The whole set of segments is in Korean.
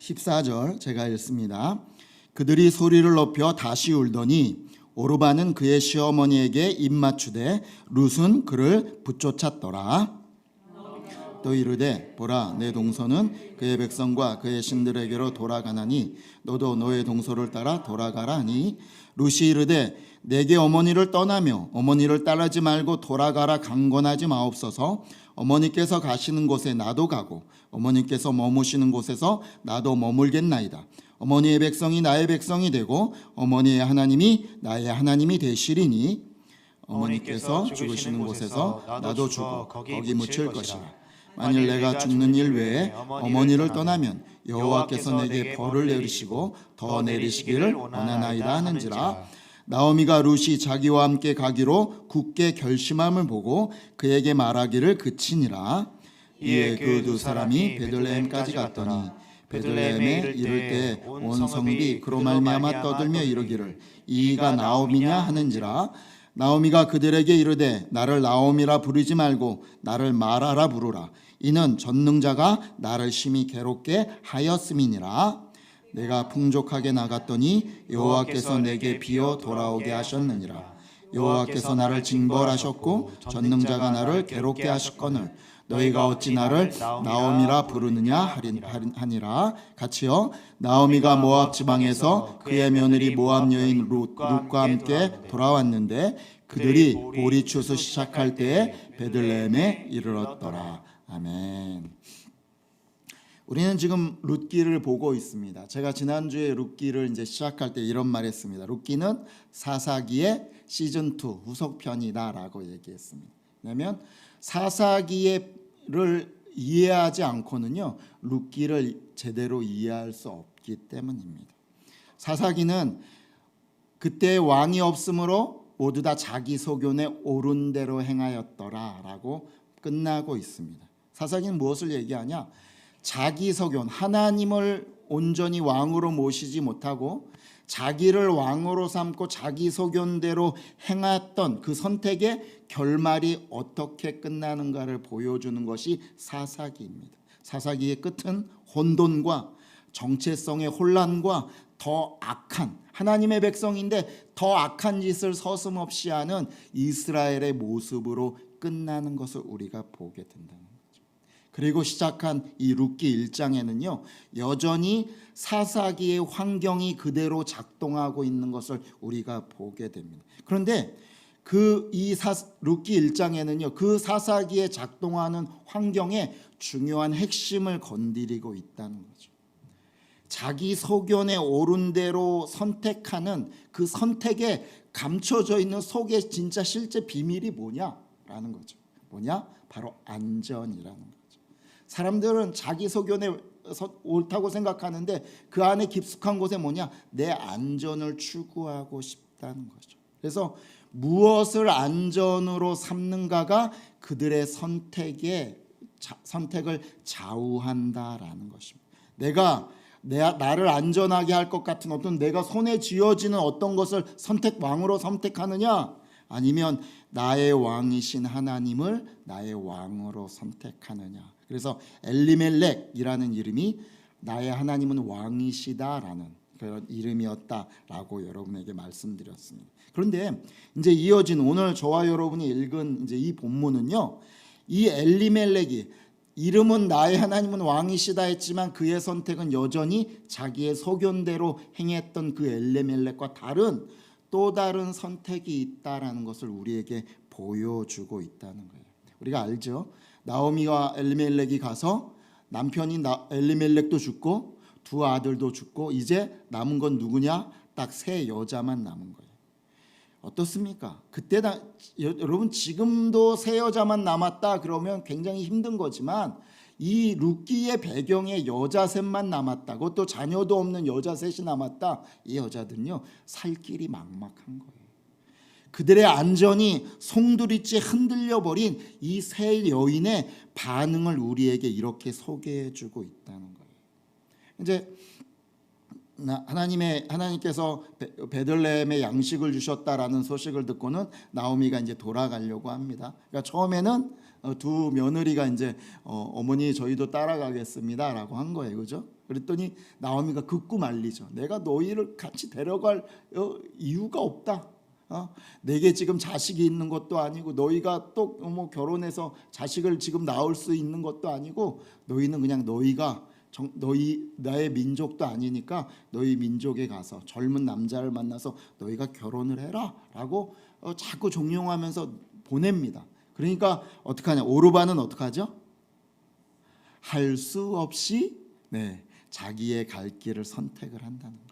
14절 제가 읽습니다. 그들이 소리를 높여 다시 울더니 오르바는 그의 시어머니에게 입맞추되 룻은 그를 붙쫓았더라. 또 이르되 보라 내 동서는 그의 백성과 그의 신들에게로 돌아가나니 너도 너의 동서를 따라 돌아가라 하니 룻이 이르되 내게 어머니를 떠나며 어머니를 따르지 말고 돌아가라 강권하지 마옵소서. 어머니께서 가시는 곳에 나도 가고 어머니께서 머무시는 곳에서 나도 머물겠나이다. 어머니의 백성이 나의 백성이 되고 어머니의 하나님이 나의 하나님이 되시리니 어머니께서 죽으시는 곳에서 나도 죽어 거기 묻힐 것이라. 만일 내가 죽는 일 외에 어머니를 떠나면 여호와께서 내게 벌을 내리시고 더 내리시기를 원하나이다 하는지라. 나오미가 룻이 자기와 함께 가기로 굳게 결심함을 보고 그에게 말하기를 그치니라. 이에 그 두 사람이 베들레헴까지 갔더니 베들레헴에 이를 때 온 성읍이 그로 말미암아 떠들며 이르기를 이가 나오미냐 하는지라. 나오미가 그들에게 이르되 나를 나오미라 부르지 말고 나를 마라라 부르라. 이는 전능자가 나를 심히 괴롭게 하였음이니라. 내가 풍족하게 나갔더니 여호와께서 내게 비어 돌아오게 하셨느니라. 여호와께서 나를 징벌하셨고 전능자가 나를 괴롭게 하셨거늘 너희가 어찌 나를 나오미라 부르느냐 하니라. 같이요. 나오미가 모압 지방에서 그의 며느리 모압 여인 룻과 함께 돌아왔는데 그들이 보리추수 시작할 때에 베들레헴에 이르렀더라. 아멘. 우리는 지금 룻기를 보고 있습니다. 제가 지난주에 룻기를 이제 시작할 때 이런 말 했습니다. 룻기는 사사기의 시즌 2 후속편이다라고 얘기했습니다. 왜냐하면 사사기를 이해하지 않고는요 룻기를 제대로 이해할 수 없기 때문입니다. 사사기는 그때 왕이 없으므로 모두 다 자기 소견에 옳은 대로 행하였더라라고 끝나고 있습니다. 사사기는 무엇을 얘기하냐? 자기 소견, 하나님을 온전히 왕으로 모시지 못하고 자기를 왕으로 삼고 자기 소견대로 행했던 그 선택의 결말이 어떻게 끝나는가를 보여주는 것이 사사기입니다. 사사기의 끝은 혼돈과 정체성의 혼란과 더 악한 하나님의 백성인데 더 악한 짓을 서슴없이 하는 이스라엘의 모습으로 끝나는 것을 우리가 보게 된다는 거죠. 그리고 시작한 이 룻기 1장에는요 여전히 사사기의 환경이 그대로 작동하고 있는 것을 우리가 보게 됩니다. 그런데 룻기 1장에는요 그 사사기에 작동하는 환경에 중요한 핵심을 건드리고 있다는 거죠. 자기 소견에 옳은 대로 선택하는 그 선택에 감춰져 있는 속에 진짜 실제 비밀이 뭐냐라는 거죠. 뭐냐? 바로 안전이라는 거죠. 사람들은 자기 소견에 옳다고 생각하는데 그 안에 깊숙한 곳에 뭐냐? 내 안전을 추구하고 싶다는 거죠. 그래서 무엇을 안전으로 삼는가가 그들의 선택을 좌우한다라는 것입니다. 나를 안전하게 할 것 같은 어떤 내가 손에 쥐어지는 어떤 것을 왕으로 선택하느냐 아니면 나의 왕이신 하나님을 나의 왕으로 선택하느냐. 그래서 엘리멜렉이라는 이름이 나의 하나님은 왕이시다라는 그런 이름이었다라고 여러분에게 말씀드렸습니다. 그런데 이제 이어진 오늘 저와 여러분이 읽은 이제 이 본문은요 이 엘리멜렉이 이름은 나의 하나님은 왕이시다 했지만 그의 선택은 여전히 자기의 소견대로 행했던 그 엘리멜렉과 또 다른 선택이 있다라는 것을 우리에게 보여주고 있다는 거예요. 우리가 알죠? 나오미와 엘리멜렉이 가서 남편이 엘리멜렉도 죽고 두 아들도 죽고 이제 남은 건 누구냐? 딱 세 여자만 남은 거예요. 어떻습니까? 그때 여러분 지금도 세 여자만 남았다 그러면 굉장히 힘든 거지만 이 룻기의 배경에 여자 셋만 남았다. 그것도 자녀도 없는 여자 셋이 남았다. 이 여자들은요 살 길이 막막한 거예요. 그들의 안전이 송두리째 흔들려버린 이 세 여인의 반응을 우리에게 이렇게 소개해주고 있다는 거예요. 이제 하나님께서 베들레헴에 양식을 주셨다라는 소식을 듣고는 나오미가 이제 돌아가려고 합니다. 그러니까 처음에는 두 며느리가 이제 어머니 저희도 따라가겠습니다라고 한 거예요, 그죠? 그랬더니 나오미가 극구 말리죠. 내가 너희를 같이 데려갈 이유가 없다. 내게 지금 자식이 있는 것도 아니고 너희가 또 뭐 결혼해서 자식을 지금 낳을 수 있는 것도 아니고 너희는 그냥 너희가 너희 나의 민족도 아니니까 너희 민족에 가서 젊은 남자를 만나서 너희가 결혼을 해라라고 자꾸 종용하면서 보냅니다. 그러니까 어떡하냐? 오르반은 어떡하죠? 할 수 없이 자기의 갈 길을 선택을 한다는 거예요.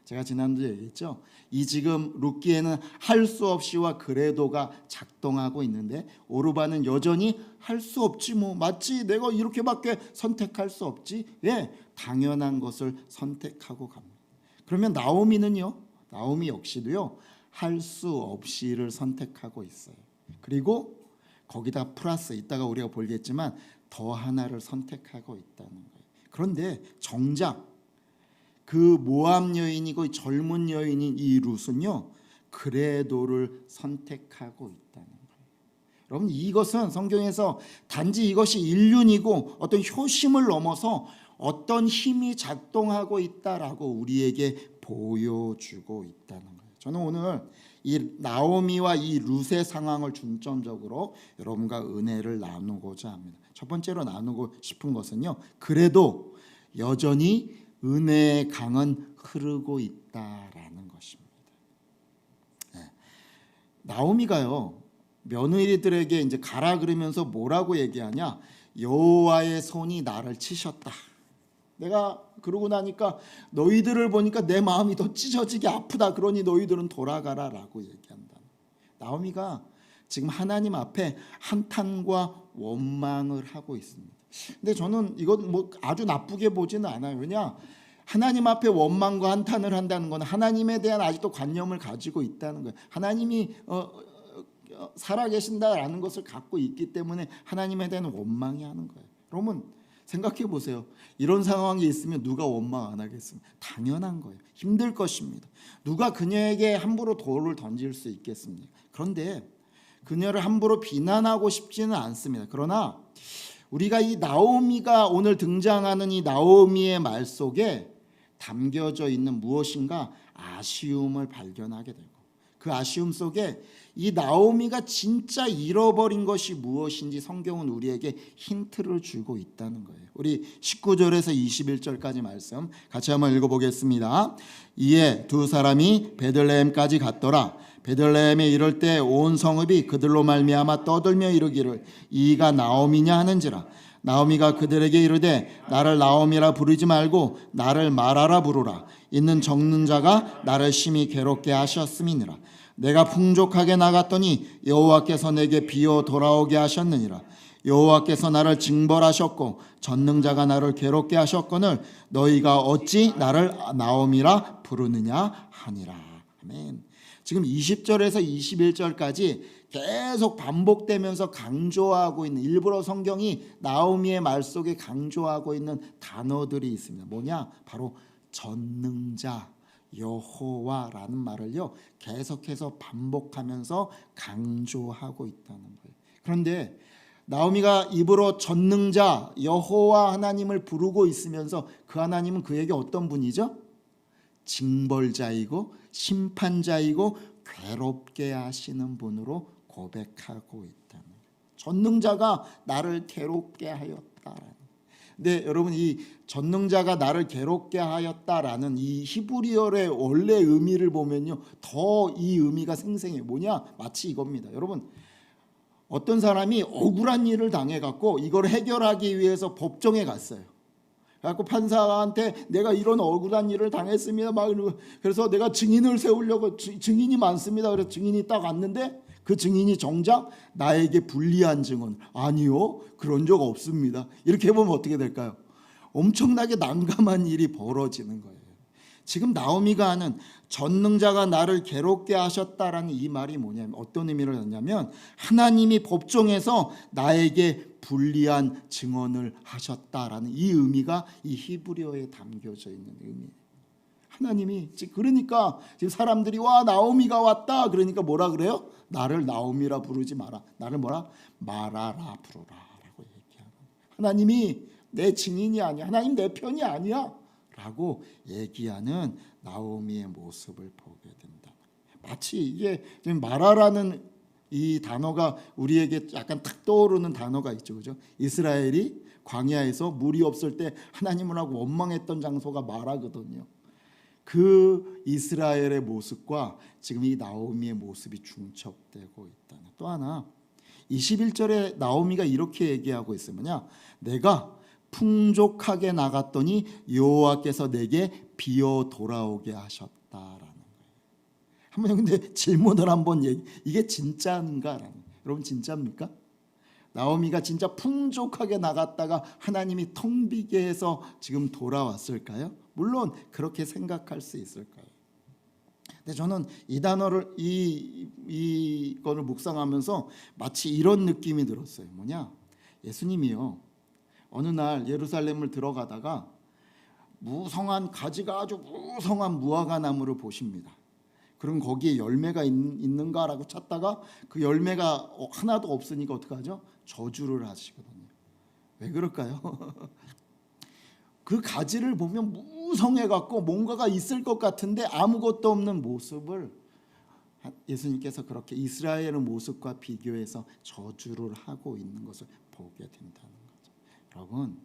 제가 지난주에 얘기했죠. 이 지금 룻기에는 할 수 없이와 그래도가 작동하고 있는데 오르반은 여전히 할 수 없지 뭐 맞지 내가 이렇게밖에 선택할 수 없지 당연한 것을 선택하고 갑니다. 그러면 나오미는요, 나오미 역시도요 할 수 없이를 선택하고 있어요. 그리고 거기다 플러스 이따가 우리가 보겠지만 더 하나를 선택하고 있다는 거예요. 그런데 정작 그 모압 여인이고 젊은 여인인 이 룻은요 그래도를 선택하고 있다는 거예요. 여러분 이것은 성경에서 단지 이것이 인륜이고 어떤 효심을 넘어서 어떤 힘이 작동하고 있다라고 우리에게 보여주고 있다는 거예요. 저는 오늘 이 나오미와 이 룻의 상황을 중점적으로 여러분과 은혜를 나누고자 합니다. 첫 번째로 나누고 싶은 것은요, 그래도 여전히 은혜의 강은 흐르고 있다라는 것입니다. 나오미가요 며느리들에게 이제 가라 그러면서 뭐라고 얘기하냐? 여호와의 손이 나를 치셨다. 내가 그러고 나니까 너희들을 보니까 내 마음이 더 찢어지게 아프다. 그러니 너희들은 돌아가라라고 얘기한다. 나오미가 지금 하나님 앞에 한탄과 원망을 하고 있습니다. 근데 저는 이건 뭐 아주 나쁘게 보지는 않아요. 왜냐? 하나님 앞에 원망과 한탄을 한다는 건 하나님에 대한 아직도 관념을 가지고 있다는 거예요. 하나님이 살아계신다라는 것을 갖고 있기 때문에 하나님에 대한 원망이 하는 거예요. 여러분 생각해 보세요. 이런 상황이 있으면 누가 원망 안 하겠습니까? 당연한 거예요. 힘들 것입니다. 누가 그녀에게 함부로 돌을 던질 수 있겠습니까? 그런데 그녀를 함부로 비난하고 싶지는 않습니다. 그러나 우리가 이 나오미가 오늘 등장하는 이 나오미의 말 속에 담겨져 있는 무엇인가 아쉬움을 발견하게 되고 그 아쉬움 속에 이 나오미가 진짜 잃어버린 것이 무엇인지 성경은 우리에게 힌트를 주고 있다는 거예요. 우리 19절에서 21절까지 말씀 같이 한번 읽어보겠습니다. 이에 두 사람이 베들레헴까지 갔더라. 베들레헴에 이를 때 온 성읍이 그들로 말미암아 떠들며 이르기를 이가 나오미냐 하는지라. 나오미가 그들에게 이르되 나를 나오미라 부르지 말고 나를 마라라 부르라. 있는 적는 자가 나를 심히 괴롭게 하셨음이니라. 내가 풍족하게 나갔더니 여호와께서 내게 비어 돌아오게 하셨느니라. 여호와께서 나를 징벌하셨고 전능자가 나를 괴롭게 하셨거늘 너희가 어찌 나를 나오미라 부르느냐 하니라. 아멘. 지금 20절에서 21절까지 계속 반복되면서 강조하고 있는 일부러 성경이 나오미의 말 속에 강조하고 있는 단어들이 있습니다. 뭐냐? 바로 전능자 여호와라는 말을요 계속해서 반복하면서 강조하고 있다는 거예요. 그런데 나오미가 입으로 전능자 여호와 하나님을 부르고 있으면서 그 하나님은 그에게 어떤 분이죠? 징벌자이고 심판자이고 괴롭게 하시는 분으로 고백하고 있다는 거예요. 전능자가 나를 괴롭게 하였다라는. 근데 여러분 이 전능자가 나를 괴롭게 하였다라는 이 히브리어의 원래 의미를 보면요 더 이 의미가 생생해요. 뭐냐? 마치 이겁니다. 여러분 어떤 사람이 억울한 일을 당해갖고 이걸 해결하기 위해서 법정에 갔어요. 그래갖고 판사한테 내가 이런 억울한 일을 당했습니다. 막 그래서 내가 증인을 세우려고 증인이 많습니다. 그래서 증인이 딱 왔는데 그 증인이 정작 나에게 불리한 증언 아니요 그런 적 없습니다. 이렇게 해보면 어떻게 될까요? 엄청나게 난감한 일이 벌어지는 거예요. 지금 나오미가 하는 전능자가 나를 괴롭게 하셨다라는 이 말이 뭐냐면 어떤 의미를 갖냐면 하나님이 법정에서 나에게 불리한 증언을 하셨다라는 이 의미가 이 히브리어에 담겨져 있는 의미예요. 하나님이 그러니까 지금 사람들이 와 나오미가 왔다 그러니까 뭐라 그래요? 나를 나오미라 부르지 마라. 나를 뭐라? 마라라 부르라라고 얘기하는. 하나님이 내 증인이 아니야. 하나님 내 편이 아니야. 라고 얘기하는 나오미의 모습을 보게 된다. 마치 이게 지금 마라라는 이 단어가 우리에게 약간 탁 떠오르는 단어가 있죠, 그죠? 이스라엘이 광야에서 물이 없을 때 하나님을 하고 원망했던 장소가 마라거든요. 그 이스라엘의 모습과 지금 이 나오미의 모습이 중첩되고 있다는. 또 하나 21절에 나오미가 이렇게 얘기하고 있어요. 뭐냐? 내가 풍족하게 나갔더니 여호와께서 내게 비어 돌아오게 하셨다라는 거예요. 한번 근데 질문을 한번 이게 진짜인가라는. 여러분 진짜입니까? 나오미가 진짜 풍족하게 나갔다가 하나님이 텅 비게 해서 지금 돌아왔을까요? 물론 그렇게 생각할 수 있을 거예요. 근데 저는 이 단어를 이거를 묵상하면서 마치 이런 느낌이 들었어요. 뭐냐? 예수님이요 어느 날 예루살렘을 들어가다가 무성한 가지가 아주 무성한 무화과 나무를 보십니다. 그럼 거기에 열매가 있는가라고 찾다가 그 열매가 하나도 없으니까 어떡하죠? 저주를 하시거든요. 왜 그럴까요? 그 가지를 보면 무성해갖고 뭔가가 있을 것 같은데 아무것도 없는 모습을 예수님께서 그렇게 이스라엘의 모습과 비교해서 저주를 하고 있는 것을 보게 된다는 거죠. 여러분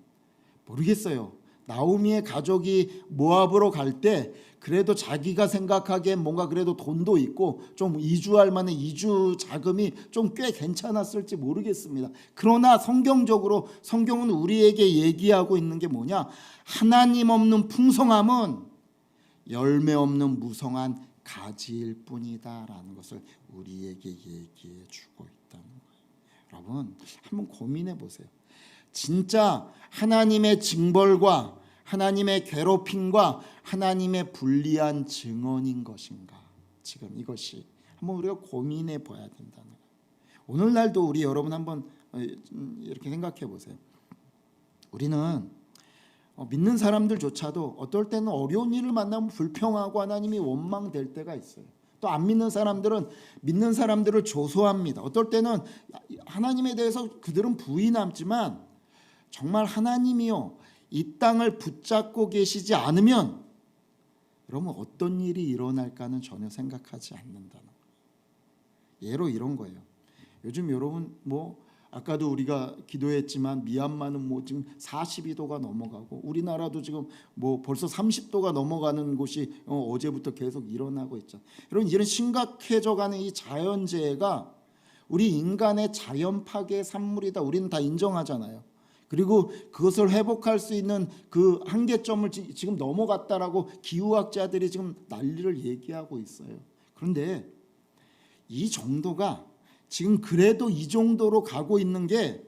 모르겠어요. 나오미의 가족이 모압으로 갈 때 그래도 자기가 생각하기엔 뭔가 그래도 돈도 있고 좀 이주할 만한 이주 자금이 좀 꽤 괜찮았을지 모르겠습니다. 그러나 성경은 우리에게 얘기하고 있는 게 뭐냐? 하나님 없는 풍성함은 열매 없는 무성한 가지일 뿐이다라는 것을 우리에게 얘기해 주고 있다는 거예요. 여러분 한번 고민해 보세요. 진짜 하나님의 징벌과 하나님의 괴롭힘과 하나님의 불리한 증언인 것인가? 지금 이것이 한번 우리가 고민해 봐야 된다는 거예요. 오늘날도 우리 여러분 한번 이렇게 생각해 보세요. 우리는 믿는 사람들조차도 어떨 때는 어려운 일을 만나면 불평하고 하나님이 원망될 때가 있어요. 또 안 믿는 사람들은 믿는 사람들을 조소합니다. 어떨 때는 하나님에 대해서 그들은 부인하지만 정말 하나님이요 이 땅을 붙잡고 계시지 않으면 여러분 어떤 일이 일어날까는 전혀 생각하지 않는다는 거예요. 예로 이런 거예요. 요즘 여러분 아까도 우리가 기도했지만 미얀마는 지금 42도가 넘어가고 우리나라도 지금 벌써 30도가 넘어가는 곳이 어제부터 계속 일어나고 있죠. 여러분 이런 심각해져가는 이 자연재해가 우리 인간의 자연 파괴의 산물이다. 우리는 다 인정하잖아요. 그리고 그것을 회복할 수 있는 그 한계점을 지금 넘어갔다라고 기후학자들이 지금 난리를 얘기하고 있어요. 그런데 이 정도가 지금 그래도 이 정도로 가고 있는 게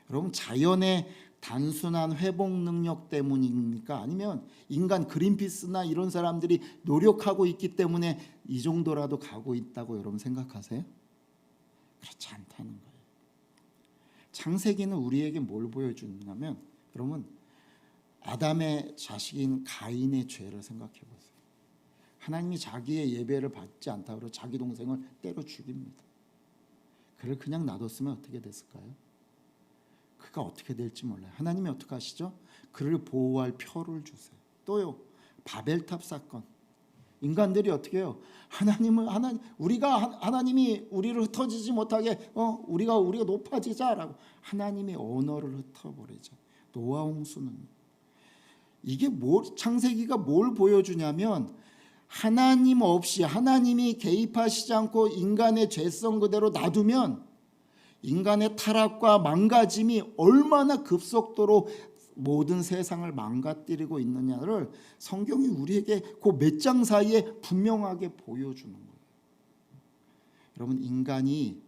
여러분 자연의 단순한 회복 능력 때문입니까? 아니면 인간 그린피스나 이런 사람들이 노력하고 있기 때문에 이 정도라도 가고 있다고 여러분 생각하세요? 그렇지 않다는 거예요. 창세기는 우리에게 뭘 보여주냐면 여러분 아담의 자식인 가인의 죄를 생각해 보세요. 하나님이 자기의 예배를 받지 않다고 그러고 자기 동생을 때려 죽입니다. 그를 그냥 놔뒀으면 어떻게 됐을까요? 그가 어떻게 될지 몰라요. 하나님이 어떻게 하시죠? 그를 보호할 표를 주세요. 또요 바벨탑 사건. 인간들이 어떻게 해요? 하나님이 우리를 흩어지지 못하게 우리가 높아지자라고 하나님의 언어를 흩어버리죠. 노아 홍수는 이게 창세기가 뭘 보여주냐면 하나님 없이 하나님이 개입하시지 않고 인간의 죄성 그대로 놔두면 인간의 타락과 망가짐이 얼마나 급속도로 모든 세상을 망가뜨리고 있느냐를 성경이 우리에게 그 몇 장 사이에 분명하게 보여주는 거예요. 여러분 인간이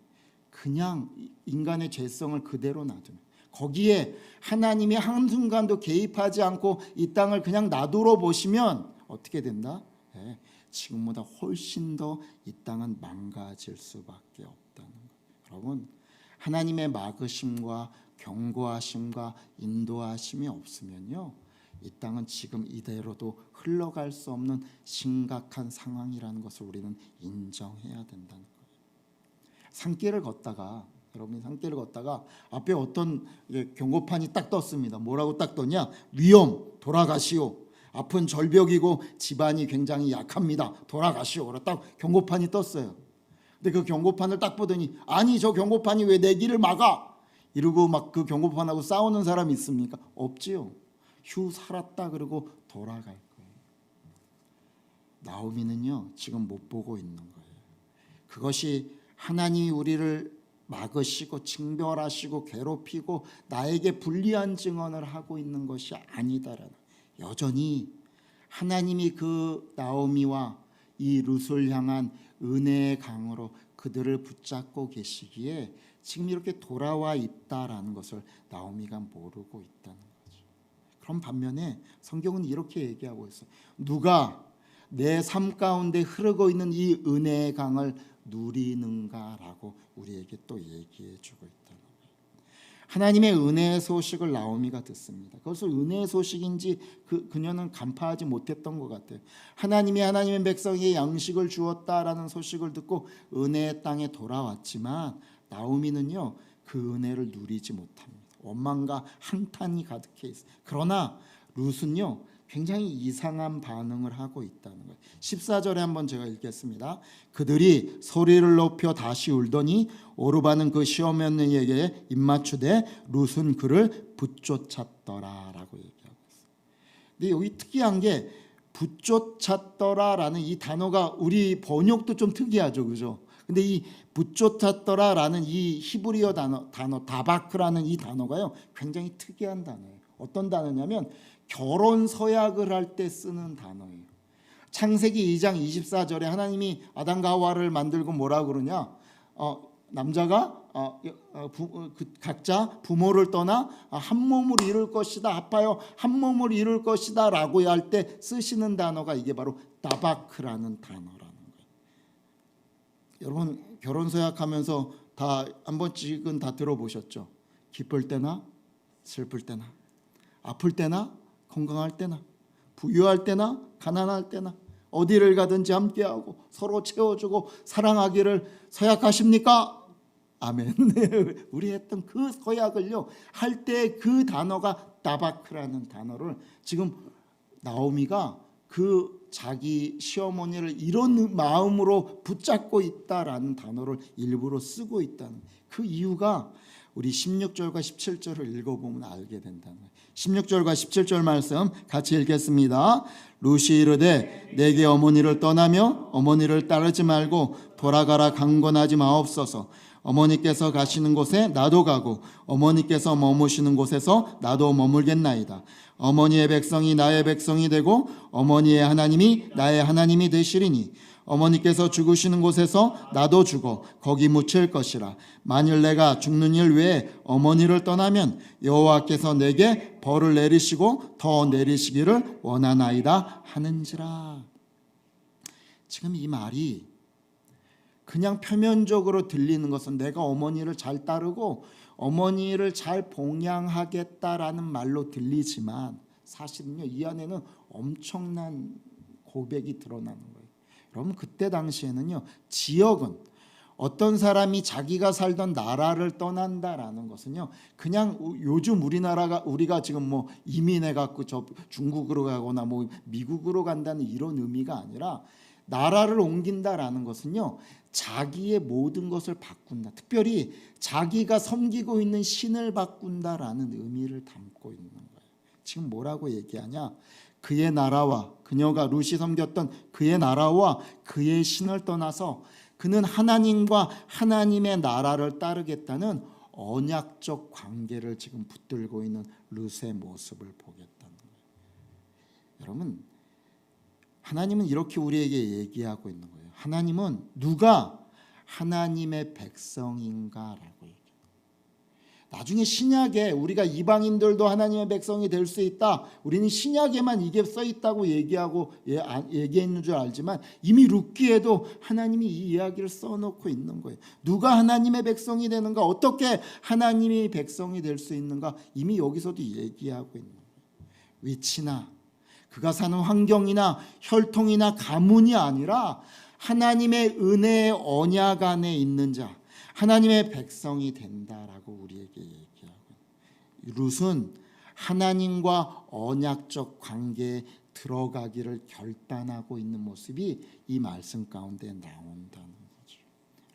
그냥 인간의 죄성을 그대로 놔두면 거기에 하나님이 한순간도 개입하지 않고 이 땅을 그냥 놔두어 보시면 어떻게 된다? 네, 지금보다 훨씬 더 이 땅은 망가질 수밖에 없다는 거예요. 여러분 하나님의 막으심과 경고하심과 인도하심이 없으면요 이 땅은 지금 이대로도 흘러갈 수 없는 심각한 상황이라는 것을 우리는 인정해야 된다는 거예요. 산길을 걷다가 여러분이 산길을 걷다가 앞에 어떤 경고판이 딱 떴습니다. 뭐라고 딱 떴냐? 위험, 돌아가시오. 앞은 절벽이고 집안이 굉장히 약합니다. 돌아가시오. 딱 경고판이 떴어요. 근데 그 경고판을 딱 보더니 아니 저 경고판이 왜 내 길을 막아? 이러고 막 그 경고판하고 싸우는 사람이 있습니까? 없지요. 휴 살았다 그러고 돌아갈 거예요. 나오미는요 지금 못 보고 있는 거예요. 그것이 하나님이 우리를 막으시고 징벌하시고 괴롭히고 나에게 불리한 증언을 하고 있는 것이 아니다라는, 여전히 하나님이 그 나오미와 이 룻을 향한 은혜의 강으로 그들을 붙잡고 계시기에 지금 이렇게 돌아와 있다라는 것을 나오미가 모르고 있다는 거죠. 그럼 반면에 성경은 이렇게 얘기하고 있어요. 누가 내 삶 가운데 흐르고 있는 이 은혜의 강을 누리는가라고 우리에게 또 얘기해 주고 있다는 거예요. 하나님의 은혜의 소식을 나오미가 듣습니다. 그것을 은혜의 소식인지 그녀는 간파하지 못했던 것 같아요. 하나님의 백성에게 양식을 주었다라는 소식을 듣고 은혜의 땅에 돌아왔지만 나오미는요 그 은혜를 누리지 못합니다. 원망과 한탄이 가득해 있어요. 그러나 룻은요 굉장히 이상한 반응을 하고 있다는 거예요. 14절에 한번 제가 읽겠습니다. 그들이 소리를 높여 다시 울더니 오르바는 그 시어머니에게 입맞추되 룻은 그를 붙쫓았더라라고 얘기하고 있어요. 근데 여기 특이한 게 붙쫓았더라라는 이 단어가 우리 번역도 좀 특이하죠, 그죠? 근데 이 붙쫓았더라라는 이 히브리어 단어 다바크라는 이 단어가요 굉장히 특이한 단어예요. 어떤 단어냐면 결혼 서약을 할 때 쓰는 단어예요. 창세기 2장 24절에 하나님이 아담과 하와를 만들고 뭐라 그러냐? 남자가 각자 부모를 떠나 한 몸을 이룰 것이다. 합하여 한 몸을 이룰 것이다 라고 할 때 쓰시는 단어가 이게 바로 다바크라는 단어라는 거예요. 여러분 결혼 서약하면서 다 한 번씩은 다 들어보셨죠? 기쁠 때나 슬플 때나 아플 때나 건강할 때나 부유할 때나 가난할 때나 어디를 가든지 함께하고 서로 채워주고 사랑하기를 서약하십니까? 아멘. 우리 했던 그 서약을요 할 때 그 단어가 다바크라는 단어를 지금 나오미가 그 자기 시어머니를 이런 마음으로 붙잡고 있다라는 단어를 일부러 쓰고 있다는 그 이유가 우리 16절과 17절을 읽어보면 알게 된다는 거예요. 16절과 17절 말씀 같이 읽겠습니다. 룻이 이르되 내게 어머니를 떠나며 어머니를 따르지 말고 돌아가라 강권하지 마옵소서. 어머니께서 가시는 곳에 나도 가고 어머니께서 머무시는 곳에서 나도 머물겠나이다. 어머니의 백성이 나의 백성이 되고 어머니의 하나님이 나의 하나님이 되시리니 어머니께서 죽으시는 곳에서 나도 죽어 거기 묻힐 것이라. 만일 내가 죽는 일 외에 어머니를 떠나면 여호와께서 내게 벌을 내리시고 더 내리시기를 원하나이다 하는지라. 지금 이 말이 그냥 표면적으로 들리는 것은 내가 어머니를 잘 따르고 어머니를 잘 봉양하겠다라는 말로 들리지만 사실은요 이 안에는 엄청난 고백이 드러나는 거예요. 여러분 그때 당시에는요 지역은 어떤 사람이 자기가 살던 나라를 떠난다라는 것은요 그냥 요즘 우리가 지금 뭐 이민해 갖고 저 중국으로 가거나 뭐 미국으로 간다는 이런 의미가 아니라 나라를 옮긴다라는 것은요 자기의 모든 것을 바꾼다. 특별히 자기가 섬기고 있는 신을 바꾼다라는 의미를 담고 있는 거예요. 지금 뭐라고 얘기하냐? 그의 나라와 그녀가 룻이 섬겼던 그의 나라와 그의 신을 떠나서 그는 하나님과 하나님의 나라를 따르겠다는 언약적 관계를 지금 붙들고 있는 룻의 모습을 보겠다는 거예요. 여러분 하나님은 이렇게 우리에게 얘기하고 있는 거예요. 하나님은 누가 하나님의 백성인가라고 얘기해요. 나중에 신약에 우리가 이방인들도 하나님의 백성이 될 수 있다. 우리는 신약에만 이게 써 있다고 얘기했는 줄 알지만 이미 룻기에도 하나님이 이 이야기를 써놓고 있는 거예요. 누가 하나님의 백성이 되는가? 어떻게 하나님이 백성이 될 수 있는가? 이미 여기서도 얘기하고 있는 거예요. 위치나 그가 사는 환경이나 혈통이나 가문이 아니라 하나님의 은혜의 언약 안에 있는 자, 하나님의 백성이 된다라고 우리에게 얘기하고, 룻은 하나님과 언약적 관계에 들어가기를 결단하고 있는 모습이 이 말씀 가운데 나온다는 거죠.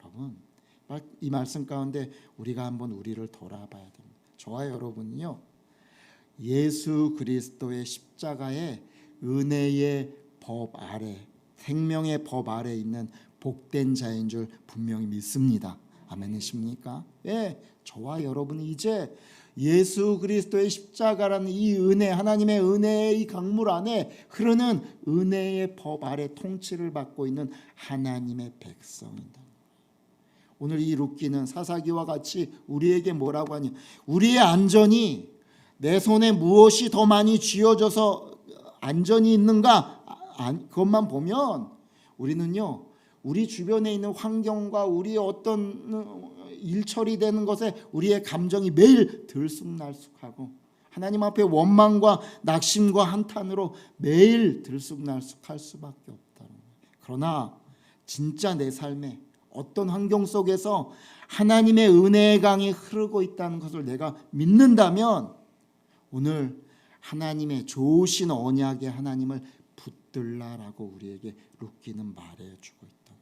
여러분, 이 말씀 가운데 우리가 한번 우리를 돌아봐야 됩니다. 저와 여러분은요, 예수 그리스도의 십자가의 은혜의 법 아래, 생명의 법 아래 있는 복된 자인 줄 분명히 믿습니다. 아멘이십니까? 예, 저와 여러분이 이제 예수 그리스도의 십자가라는 이 은혜, 하나님의 은혜의 이 강물 안에 흐르는 은혜의 법 아래 통치를 받고 있는 하나님의 백성이다. 오늘 이 룻기는 사사기와 같이 우리에게 뭐라고 하냐, 우리의 안전이 내 손에 무엇이 더 많이 쥐어져서 안전이 있는가, 그것만 보면 우리는요, 우리 주변에 있는 환경과 우리의 어떤 일 처리되는 것에 우리의 감정이 매일 들쑥날쑥하고 하나님 앞에 원망과 낙심과 한탄으로 매일 들쑥날쑥할 수밖에 없다. 그러나 진짜 내 삶에 어떤 환경 속에서 하나님의 은혜의 강이 흐르고 있다는 것을 내가 믿는다면 오늘 하나님의 좋으신 언약의 하나님을 붙들라라고 우리에게 룻기는 말해주고 있다.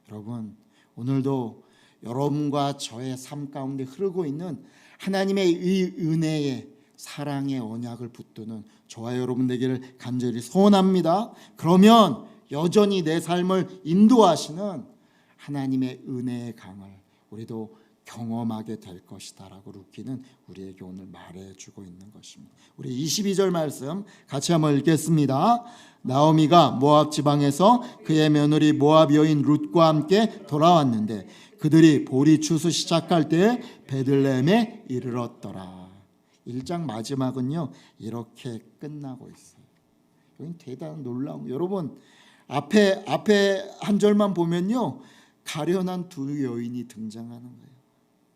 여러분, 오늘도 여러분과 저의 삶 가운데 흐르고 있는 하나님의 이 은혜의 사랑의 언약을 붙드는 저와 여러분 되기를 간절히 소원합니다. 그러면 여전히 내 삶을 인도하시는 하나님의 은혜의 강을 우리도 경험하게 될 것이다라고 룻기는 우리에게 오늘 말해주고 있는 것입니다. 우리 22절 말씀 같이 한번 읽겠습니다. 나오미가 모압 지방에서 그의 며느리 모압 여인 룻과 함께 돌아왔는데 그들이 보리 추수 시작할 때 베들레헴에 이르렀더라. 1장 마지막은요 이렇게 끝나고 있어요. 여기 대단한 놀라운, 여러분 앞에 한 절만 보면요 가련한 두 여인이 등장하는 거예요.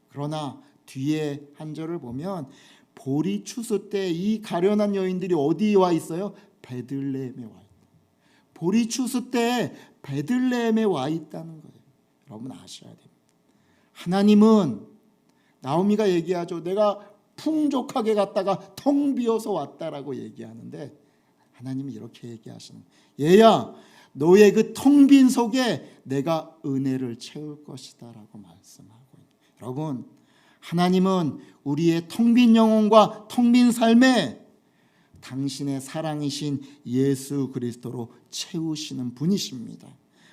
그러나 뒤에 한 절을 보면 보리 추수 때 이 가련한 여인들이 어디에 와 있어요? 베들레헴에 와 있다. 보리 추수 때 베들레헴에 와 있다는 거예요. 여러분 아셔야 됩니다. 하나님은, 나오미가 얘기하죠. 내가 풍족하게 갔다가 텅 비어서 왔다라고 얘기하는데 하나님이 이렇게 얘기하시는 거예요. 얘야, 너의 그 텅 빈 속에 내가 은혜를 채울 것이다라고 말씀하고 있는 거예요. 여러분, 하나님은 우리의 텅 빈 영혼과 텅 빈 삶에 당신의 사랑이신 예수 그리스도로 채우시는 분이십니다.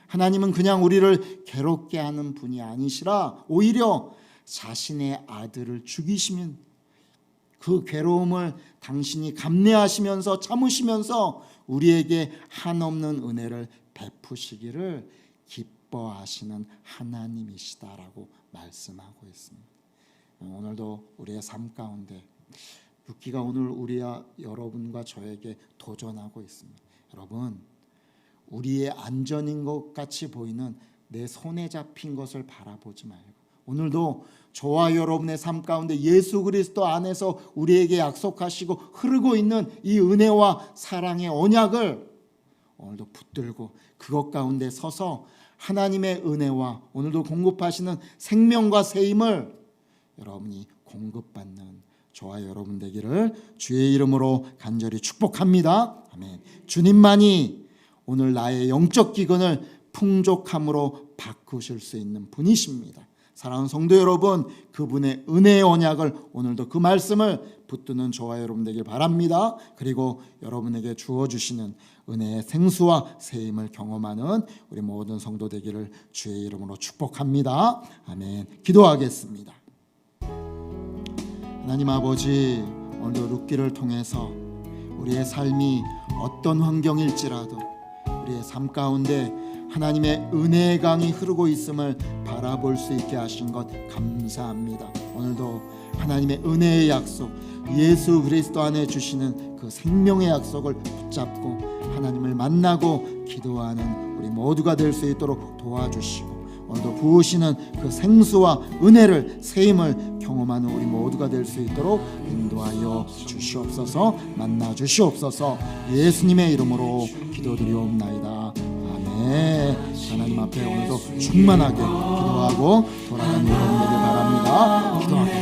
하나님은 그냥 우리를 괴롭게 하는 분이 아니시라 오히려 자신의 아들을 죽이시면 그 괴로움을 당신이 감내하시면서 참으시면서 우리에게 한없는 은혜를 베푸시기를 기뻐하시는 하나님이시다라고 말씀하고 있습니다. 오늘도 우리의 삶 가운데 룻기가 오늘 우리와 여러분과 저에게 도전하고 있습니다. 여러분, 우리의 안전인 것 같이 보이는 내 손에 잡힌 것을 바라보지 말고 오늘도 저와 여러분의 삶 가운데 예수 그리스도 안에서 우리에게 약속하시고 흐르고 있는 이 은혜와 사랑의 언약을 오늘도 붙들고 그것 가운데 서서 하나님의 은혜와 오늘도 공급하시는 생명과 새힘을 여러분이 공급받는 저와 여러분 되기를 주의 이름으로 간절히 축복합니다. 아멘. 주님만이 오늘 나의 영적 기근을 풍족함으로 바꾸실 수 있는 분이십니다. 사랑하는 성도 여러분, 그분의 은혜의 언약을 오늘도 그 말씀을 붙드는 저와 여러분 되길 바랍니다. 그리고 여러분에게 주어주시는 은혜의 생수와 새 힘을 경험하는 우리 모든 성도 되기를 주의 이름으로 축복합니다. 아멘. 기도하겠습니다. 하나님 아버지, 오늘도 룻기를 통해서 우리의 삶이 어떤 환경일지라도 우리의 삶 가운데 하나님의 은혜의 강이 흐르고 있음을 바라볼 수 있게 하신 것 감사합니다. 오늘도 하나님의 은혜의 약속, 예수 그리스도 안에 주시는 그 생명의 약속을 붙잡고 하나님을 만나고 기도하는 우리 모두가 될 수 있도록 도와주시고 오늘도 부으시는 그 생수와 은혜를 세임을 경험하는 우리 모두가 될 수 있도록 인도하여 주시옵소서. 만나 주시옵소서. 예수님의 이름으로 기도드리옵나이다. 아멘. 하나님 앞에 오늘도 충만하게 기도하고 돌아가는 여러분 되길 바랍니다. 기도합니다.